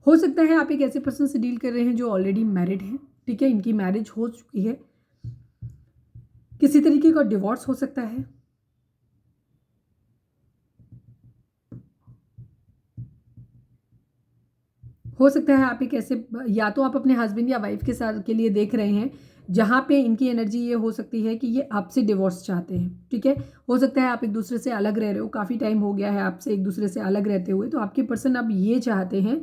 Speaker 1: हो सकता है आप एक ऐसे पर्सन से डील कर रहे हैं जो ऑलरेडी मैरिड है, ठीक है, इनकी मैरिज हो चुकी है, किसी तरीके का डिवोर्स हो सकता है, हो सकता है आप एक ऐसे, या तो आप अपने हस्बैंड या वाइफ के साथ के लिए देख रहे हैं जहाँ पे इनकी एनर्जी ये हो सकती है कि ये आपसे डिवोर्स चाहते हैं, ठीक है। हो सकता है आप एक दूसरे से अलग रह रहे हो, काफ़ी टाइम हो गया है आपसे एक दूसरे से अलग रहते हुए, तो आपके पर्सन अब ये चाहते हैं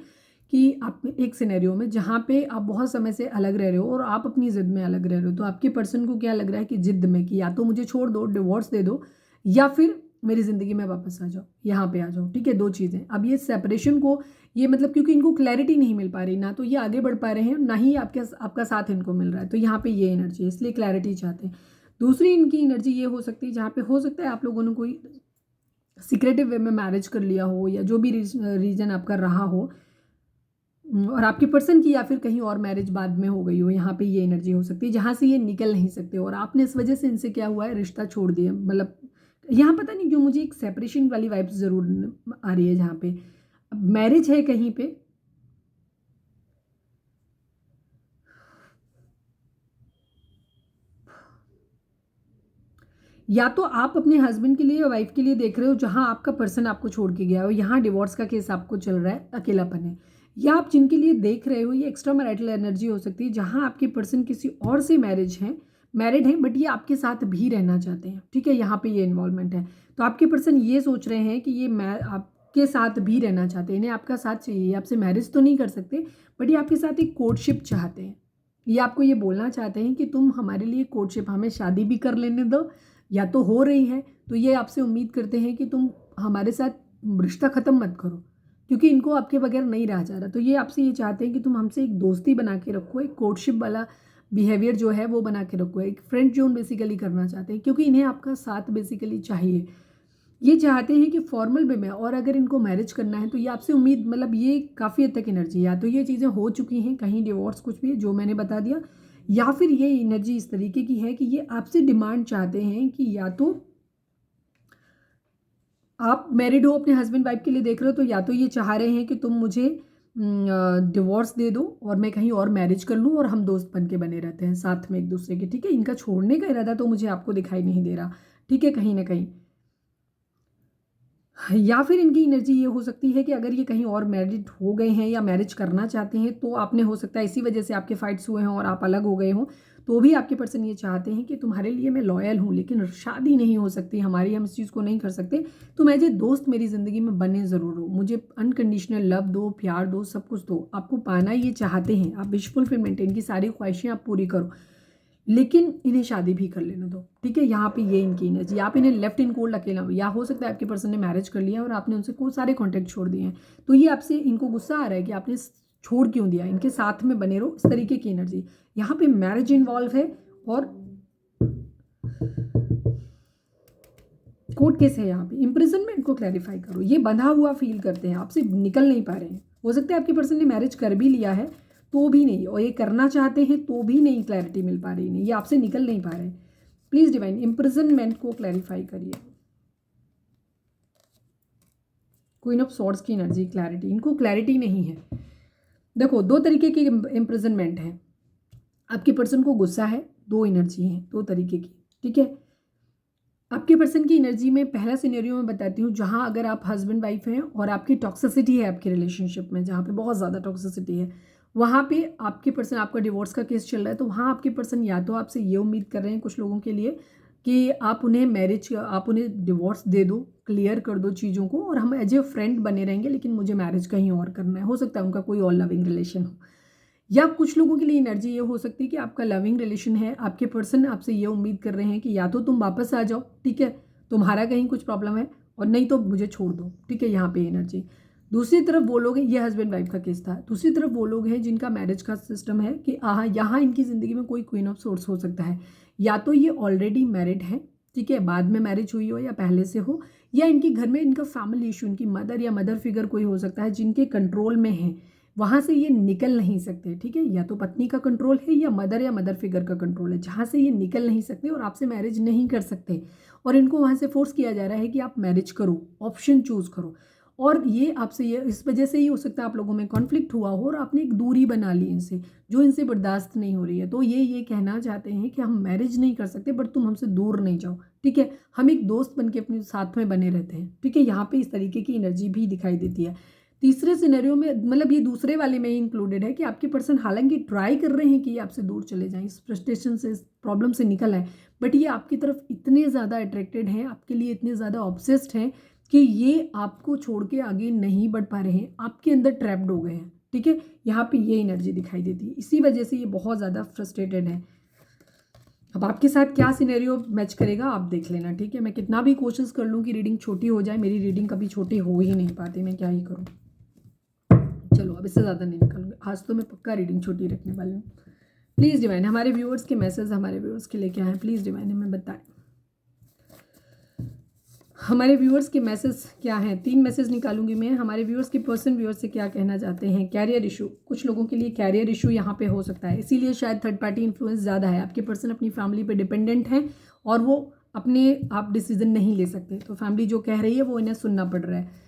Speaker 1: कि आप एक सिनेरियो में जहाँ पे आप बहुत समय से अलग रह रहे हो और आप अपनी ज़िद में अलग रह रहे हो, तो आपके पर्सन को क्या लग रहा है कि ज़िद में कि या तो मुझे छोड़ दो, डिवोर्स दे दो, या फिर मेरी ज़िंदगी में वापस आ जाओ, यहाँ पे आ जाओ, ठीक है। दो चीज़ें। अब ये सेपरेशन को ये मतलब क्योंकि इनको क्लैरिटी नहीं मिल पा रही, ना तो ये आगे बढ़ पा रहे हैं, ना ही आपका साथ इनको मिल रहा है, तो यहाँ पे ये एनर्जी है, इसलिए क्लैरिटी चाहते हैं। दूसरी इनकी एनर्जी ये हो सकती है जहाँ पे हो सकता है आप लोगों ने कोई सीक्रेटिव वे में मैरिज कर लिया हो, या जो भी रीजन आपका रहा हो, और आपके पर्सन की या फिर कहीं और मैरिज बाद में हो गई हो, यहाँ पे ये एनर्जी हो सकती है जहाँ से ये निकल नहीं सकते, और आपने इस वजह से इनसे क्या हुआ है, रिश्ता छोड़ दिया। मतलब यहाँ पता नहीं क्यों मुझे एक सेपरेशन वाली वाइब्स ज़रूर आ रही है, जहाँ पे मैरिज है कहीं पे, या तो आप अपने हस्बैंड के लिए या वाइफ के लिए देख रहे हो जहां आपका पर्सन आपको छोड़ के गया हो, यहाँ डिवोर्स का केस आपको चल रहा है, अकेलापन है। या आप जिनके लिए देख रहे हो ये एक्स्ट्रा मैरिटल एनर्जी हो सकती है जहां आपके पर्सन किसी और से मैरिड हैं, बट ये आपके साथ भी रहना चाहते हैं, ठीक है। यहाँ पे ये इन्वॉल्वमेंट है, तो आपके पर्सन ये सोच रहे हैं कि ये आपके साथ भी रहना चाहते हैं, इन्हें आपका साथ चाहिए, आपसे मैरिज तो नहीं कर सकते, बट ये आपके साथ एक कोर्टशिप चाहते हैं। ये आपको ये बोलना चाहते हैं कि तुम हमारे लिए कोर्टशिप, हमें शादी भी कर लेने दो, या तो हो रही है, तो ये आपसे उम्मीद करते हैं कि तुम हमारे साथ रिश्ता ख़त्म मत करो, क्योंकि इनको आपके बगैर नहीं रहा जा रहा। तो ये आपसे ये चाहते हैं कि तुम हमसे एक दोस्ती बना के रखो, एक कोर्टशिप वाला बिहेवियर जो है वो बना के रखो, एक फ्रेंड जोन बेसिकली करना चाहते हैं, क्योंकि इन्हें आपका साथ बेसिकली चाहिए। ये चाहते हैं कि फॉर्मल वे में, और अगर इनको मैरिज करना है तो ये आपसे उम्मीद, मतलब ये काफ़ी हद तक एनर्जी, या तो ये चीज़ें हो चुकी हैं, कहीं डिवोर्स कुछ भी है जो मैंने बता दिया, या फिर ये एनर्जी इस तरीके की है कि ये आपसे डिमांड चाहते हैं कि या तो आप मैरिड हो, अपने हस्बैंड वाइफ के लिए देख रहे हो, तो या तो ये चाह रहे हैं कि तुम मुझे डिवोर्स दे दो और मैं कहीं और मैरिज कर लूँ और हम दोस्त बन के बने रहते हैं साथ में एक दूसरे के, ठीक है। इनका छोड़ने का इरादा तो मुझे आपको दिखाई नहीं दे रहा, ठीक है, कहीं ना कहीं। या फिर इनकी एनर्जी ये हो सकती है कि अगर ये कहीं और मैरिड हो गए हैं या मैरिज करना चाहते हैं, तो आपने हो सकता है इसी वजह से आपके फाइट्स हुए हों और आप अलग हो गए हों, तो भी आपके पर्सन ये चाहते हैं कि तुम्हारे लिए मैं लॉयल हूँ, लेकिन शादी नहीं हो सकती हमारी, हम इस चीज़ को नहीं कर सकते, तुम एज ए दोस्त मेरी ज़िंदगी में बने ज़रूर हो, मुझे अनकंडीशनल लव दो, प्यार दो, सब कुछ दो, आपको पाना ये चाहते हैं, आप विश फुलफिलमेंट, इनकी सारी ख्वाहिशें आप पूरी करो, लेकिन इन्हें शादी भी कर लेने दो, ठीक है। यहाँ पे ये इनकी एनर्जी, आप इन्हें लेफ्ट इन कोल्ड अकेला, या हो सकता है आपके पर्सन ने मैरिज कर लिया और आपने उनसे कोई सारे कॉन्टैक्ट छोड़ दिए हैं, तो ये आपसे, इनको गुस्सा आ रहा है कि आपने छोड़ क्यों दिया, इनके साथ में बने रहो, इस तरीके की एनर्जी। यहाँ पे मैरिज इन्वॉल्व है और कोर्ट केस है, यहाँ पे इम्प्रिजनमेंट को क्लैरिफाई करो, ये बंधा हुआ फील करते हैं, आपसे निकल नहीं पा रहे हैं। हो सकता है आपके पर्सन ने मैरिज कर भी लिया है तो भी नहीं, और ये करना चाहते हैं तो भी नहीं क्लैरिटी मिल पा रही, नहीं, ये आपसे निकल नहीं पा रहे। प्लीज डिवाइन इम्प्रिजनमेंट को क्लैरिफाई करिए। क्वीन ऑफ सॉर्ड्स की एनर्जी, क्लैरिटी, इनको क्लैरिटी नहीं है। देखो, दो तरीके की इम्प्रिजनमेंट है, आपके पर्सन को गुस्सा है, दो एनर्जी है, दो तरीके की, ठीक है। आपके पर्सन की एनर्जी में पहला सिनेरियो में बताती हूँ, जहाँ अगर आप हस्बैंड वाइफ हैं और आपकी टॉक्सिसिटी है आपके रिलेशनशिप में, जहाँ पे बहुत ज़्यादा टॉक्सिसिटी है, वहाँ पे आपके पर्सन, आपका डिवोर्स का केस चल रहा है, तो वहाँ आपके पर्सन या तो आपसे ये उम्मीद कर रहे हैं कुछ लोगों के लिए कि आप उन्हें डिवोर्स दे दो, क्लियर कर दो चीज़ों को, और हम एज ए फ्रेंड बने रहेंगे, लेकिन मुझे मैरिज कहीं और करना है। हो सकता है उनका कोई और लविंग रिलेशन हो, या कुछ लोगों के लिए एनर्जी ये हो सकती है कि आपका लविंग रिलेशन है, आपके पर्सन आपसे ये उम्मीद कर रहे हैं कि या तो तुम वापस आ जाओ, ठीक है, तुम्हारा कहीं कुछ प्रॉब्लम है, और नहीं तो मुझे छोड़ दो, ठीक है। यहाँ पे एनर्जी। दूसरी तरफ वो लोग हैं, ये हस्बैंड वाइफ का केस था, दूसरी तरफ वो लोग हैं जिनका मैरिज का सिस्टम है कि यहाँ इनकी ज़िंदगी में कोई क्वीन ऑफ सोर्स हो सकता है, या तो ये ऑलरेडी मैरिड है, ठीक है, बाद में मैरिज हुई हो या पहले से हो, या इनके घर में इनका फैमिली इशू, इनकी मदर या मदर फिगर कोई हो सकता है जिनके कंट्रोल में है, वहाँ से ये निकल नहीं सकते, ठीक है। या तो पत्नी का कंट्रोल है या मदर फिगर का कंट्रोल है, जहाँ से ये निकल नहीं सकते और आपसे मैरिज नहीं कर सकते, और इनको वहाँ से फोर्स किया जा रहा है कि आप मैरिज करो, ऑप्शन चूज करो, और ये आपसे, ये इस वजह से ही हो सकता है आप लोगों में कॉन्फ्लिक्ट हुआ हो और आपने एक दूरी बना ली इनसे, जो इनसे बर्दाश्त नहीं हो रही है। तो ये कहना चाहते हैं कि हम मैरिज नहीं कर सकते, बट तुम हमसे दूर नहीं जाओ, ठीक है, हम एक दोस्त बन के अपने साथ में बने रहते हैं, ठीक है। यहाँ पे इस तरीके की एनर्जी भी दिखाई देती है। तीसरे सिनेरियो में, मतलब ये दूसरे वाले में ही इंक्लूडेड है कि आपके पर्सन हालांकि ट्राई कर रहे हैं कि ये आपसे दूर चले जाएं, इस फ्रस्ट्रेशन से, इस प्रॉब्लम से निकल आए, बट ये आपकी तरफ इतने ज़्यादा अट्रैक्टेड हैं, आपके लिए इतने ज़्यादा ऑब्सेस्ड हैं कि ये आपको छोड़ के आगे नहीं बढ़ पा रहे हैं, आपके अंदर ट्रैप्ड हो गए हैं। ठीक है, यहाँ पे ये एनर्जी दिखाई देती है, इसी वजह से ये बहुत ज़्यादा फ्रस्ट्रेटेड है। अब आपके साथ क्या सिनेरियो मैच करेगा आप देख लेना। ठीक है, मैं कितना भी कोशिश कर लूँ कि रीडिंग छोटी हो जाए, मेरी रीडिंग कभी छोटी हो ही नहीं पाती, मैं क्या ही करूँ। चलो अब इससे ज़्यादा नहीं निकालूंगी, आज तो मैं पक्का रीडिंग छोटी रखने वाली हूँ। प्लीज़ डिवाइन हमारे व्यूअर्स के मैसेज हमारे व्यूअर्स के लिए क्या है, प्लीज़ डिवाइन हमें बताएं हमारे व्यूअर्स के मैसेज क्या हैं। 3 मैसेज निकालूंगी मैं। हमारे व्यूअर्स के पर्सन व्यूअर्स से क्या कहना चाहते हैं। कैरियर इशू, कुछ लोगों के लिए कैरियर इशू यहाँ पे हो सकता है, इसीलिए शायद थर्ड पार्टी इन्फ्लुएंस ज़्यादा है। आपके पर्सन अपनी फैमिली पे डिपेंडेंट हैं और वो अपने आप डिसीजन नहीं ले सकते, तो फैमिली जो कह रही है वो इन्हें सुनना पड़ रहा है।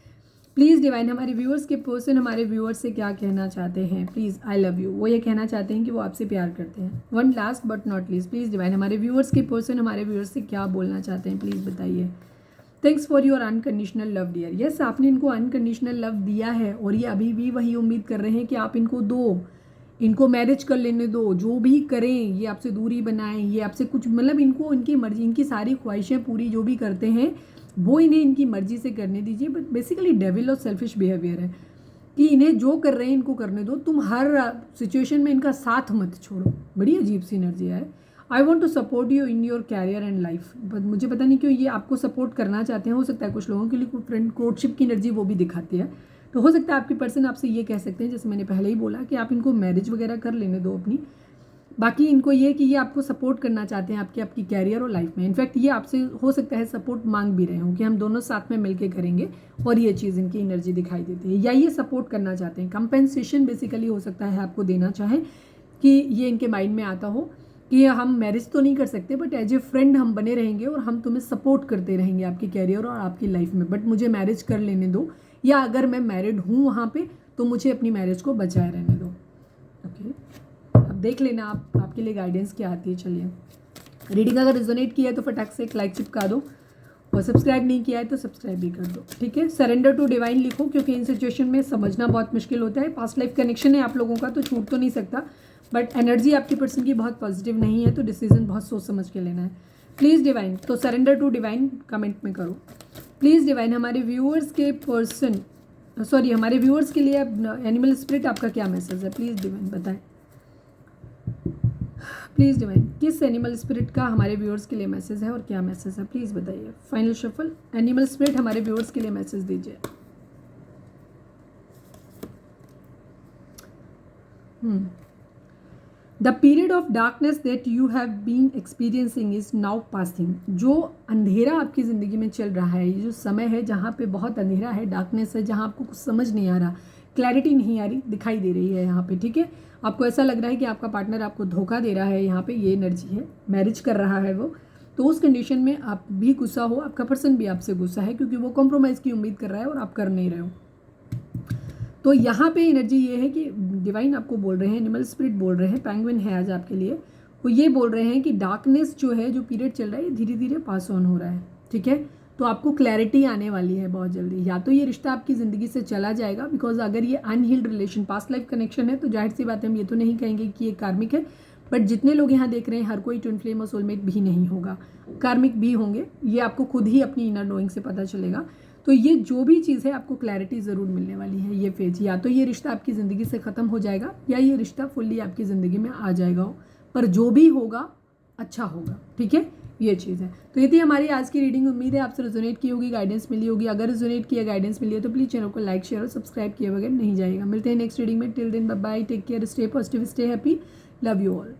Speaker 1: प्लीज़ डिवाइन हमारे व्यूअर्स के पर्सन हमारे व्यूअर्स से क्या कहना चाहते हैं। प्लीज़ आई लव यू, वो ये कहना चाहते हैं कि वो आपसे प्यार करते हैं। One last but not least, please divine हमारे व्यूअर्स के पर्सन हमारे व्यूअर्स से क्या बोलना चाहते हैं, प्लीज़ बताइए। Thanks for your unconditional love dear. Yes, आपने इनको अनकंडीशनल लव दिया है और ये अभी भी वही उम्मीद कर रहे हैं कि आप इनको दो, इनको मैरिज कर लेने दो, जो भी करें, ये आपसे दूरी बनाएं, ये आपसे कुछ, मतलब इनको इनकी मर्जी, इनकी सारी ख्वाहिशें पूरी जो भी करते हैं वो इन्हें इनकी मर्जी से करने दीजिए। बट बेसिकली डेविल और सेल्फिश बिहेवियर है कि इन्हें जो कर रहे हैं इनको करने दो, तुम हर सिचुएशन में इनका साथ मत छोड़ो। बड़ी अजीब सी एनर्जी है। I want to support you in your career and life, but मुझे पता नहीं क्यों ये आपको सपोर्ट करना चाहते हैं। हो सकता है कुछ लोगों के लिए कोई फ्रेंड कोर्टशिप की एनर्जी वो भी दिखाती है, तो हो सकता है आपके पर्सन आपसे ये कह सकते हैं, जैसे मैंने पहले ही बोला, कि आप इनको मैरिज वगैरह कर लेने दो अपनी। बाकी इनको ये कि ये आपको सपोर्ट करना चाहते हैं आपकी कैरियर और लाइफ में। इनफैक्ट ये आपसे हो सकता है सपोर्ट मांग भी रहे हों कि हम दोनों साथ में मिलकर करेंगे, और ये चीज़ इनकी एनर्जी दिखाई देती है। या ये सपोर्ट करना चाहते हैं, कंपेंसेशन बेसिकली हो सकता है आपको देना चाहें, कि ये इनके माइंड में आता हो कि हम मैरिज तो नहीं कर सकते बट एज ए फ्रेंड हम बने रहेंगे और हम तुम्हें सपोर्ट करते रहेंगे आपके कैरियर और आपकी लाइफ में, बट मुझे मैरिज कर लेने दो, या अगर मैं मैरिड हूँ वहाँ पे तो मुझे अपनी मैरिज को बचाए रहने दो। ओके, अब देख लेना आप, आपके लिए गाइडेंस क्या आती है। चलिए, रीडिंग अगर रिजोनेट किया है तो फटाक से एक लाइक चिपका दो, और सब्सक्राइब नहीं किया है तो सब्सक्राइब भी कर दो। ठीक है, सरेंडर टू डिवाइन लिखो, क्योंकि इन सिचुएशन में समझना बहुत मुश्किल होता है। पास्ट लाइफ कनेक्शन है आप लोगों का तो छूट तो नहीं सकता, बट एनर्जी आपके पर्सन की बहुत पॉजिटिव नहीं है, तो डिसीजन बहुत सोच समझ के लेना है। प्लीज़ डिवाइन, तो सरेंडर टू डिवाइन कमेंट में करो। प्लीज़ डिवाइन हमारे व्यूअर्स के पर्सन, सॉरी हमारे व्यूअर्स के लिए एनिमल स्पिरिट आपका क्या मैसेज है, प्लीज़ डिवाइन बताएं। प्लीज़ डिवाइन किस एनिमल स्पिरिट का हमारे व्यूअर्स के लिए मैसेज है और क्या मैसेज है, प्लीज़ बताइए। फाइनल शफल, एनिमल स्पिरिट हमारे व्यूअर्स के लिए मैसेज दीजिए। The period of darkness that you have been experiencing is now passing. जो अंधेरा आपकी ज़िंदगी में चल रहा है, ये जो समय है जहाँ पे बहुत अंधेरा है, डार्कनेस है, जहाँ आपको कुछ समझ नहीं आ रहा, क्लैरिटी नहीं आ रही, दिखाई दे रही है यहाँ पे। ठीक है, आपको ऐसा लग रहा है कि आपका पार्टनर आपको धोखा दे रहा है, यहाँ पे ये एनर्जी है, मैरिज कर रहा है वो, तो उस कंडीशन में आप भी गुस्सा हो, आपका पर्सन भी आपसे गुस्सा है, क्योंकि वो कॉम्प्रोमाइज़ की उम्मीद कर रहा है और आप कर नहीं रहे हो। तो यहाँ पे एनर्जी ये है कि डिवाइन आपको बोल रहे हैं, एनिमल स्पिरिट बोल रहे हैं, पेंगुइन है आज आपके लिए, वो ये बोल रहे हैं कि डार्कनेस जो है, जो पीरियड चल रहा है, ये धीरे धीरे पास ऑन हो रहा है। ठीक है, तो आपको क्लैरिटी आने वाली है बहुत जल्दी। या तो ये रिश्ता आपकी ज़िंदगी से चला जाएगा, बिकॉज अगर ये unhealed relation, past life connection है, तो जाहिर सी बात है हम ये तो नहीं कहेंगे कि ये कार्मिक है, बट जितने लोग यहाँ देख रहे हैं हर कोई ट्विन फ्लेम और सोलमेट भी नहीं होगा, कार्मिक भी होंगे। ये आपको खुद ही अपनी इनर नोइंग से पता चलेगा। तो ये जो भी चीज़ है आपको क्लैरिटी ज़रूर मिलने वाली है ये फेज। या तो ये रिश्ता आपकी ज़िंदगी से ख़त्म हो जाएगा, या ये रिश्ता फुल्ली आपकी ज़िंदगी में आ जाएगा, पर जो भी होगा अच्छा होगा। ठीक है, ये चीज़ है। तो ये थी हमारी आज की रीडिंग। उम्मीद है आपसे रिजोनेट की होगी, गाइडेंस मिली होगी। अगर रिजोनेट किया, गाइडेंस मिली है तो प्लीज़ चैनल को लाइक, शेयर और सब्सक्राइब किए बगैर नहीं जाएगा। मिलते हैं नेक्स्ट रीडिंग में। Till then bye bye, take care, stay positive, stay happy, love you all.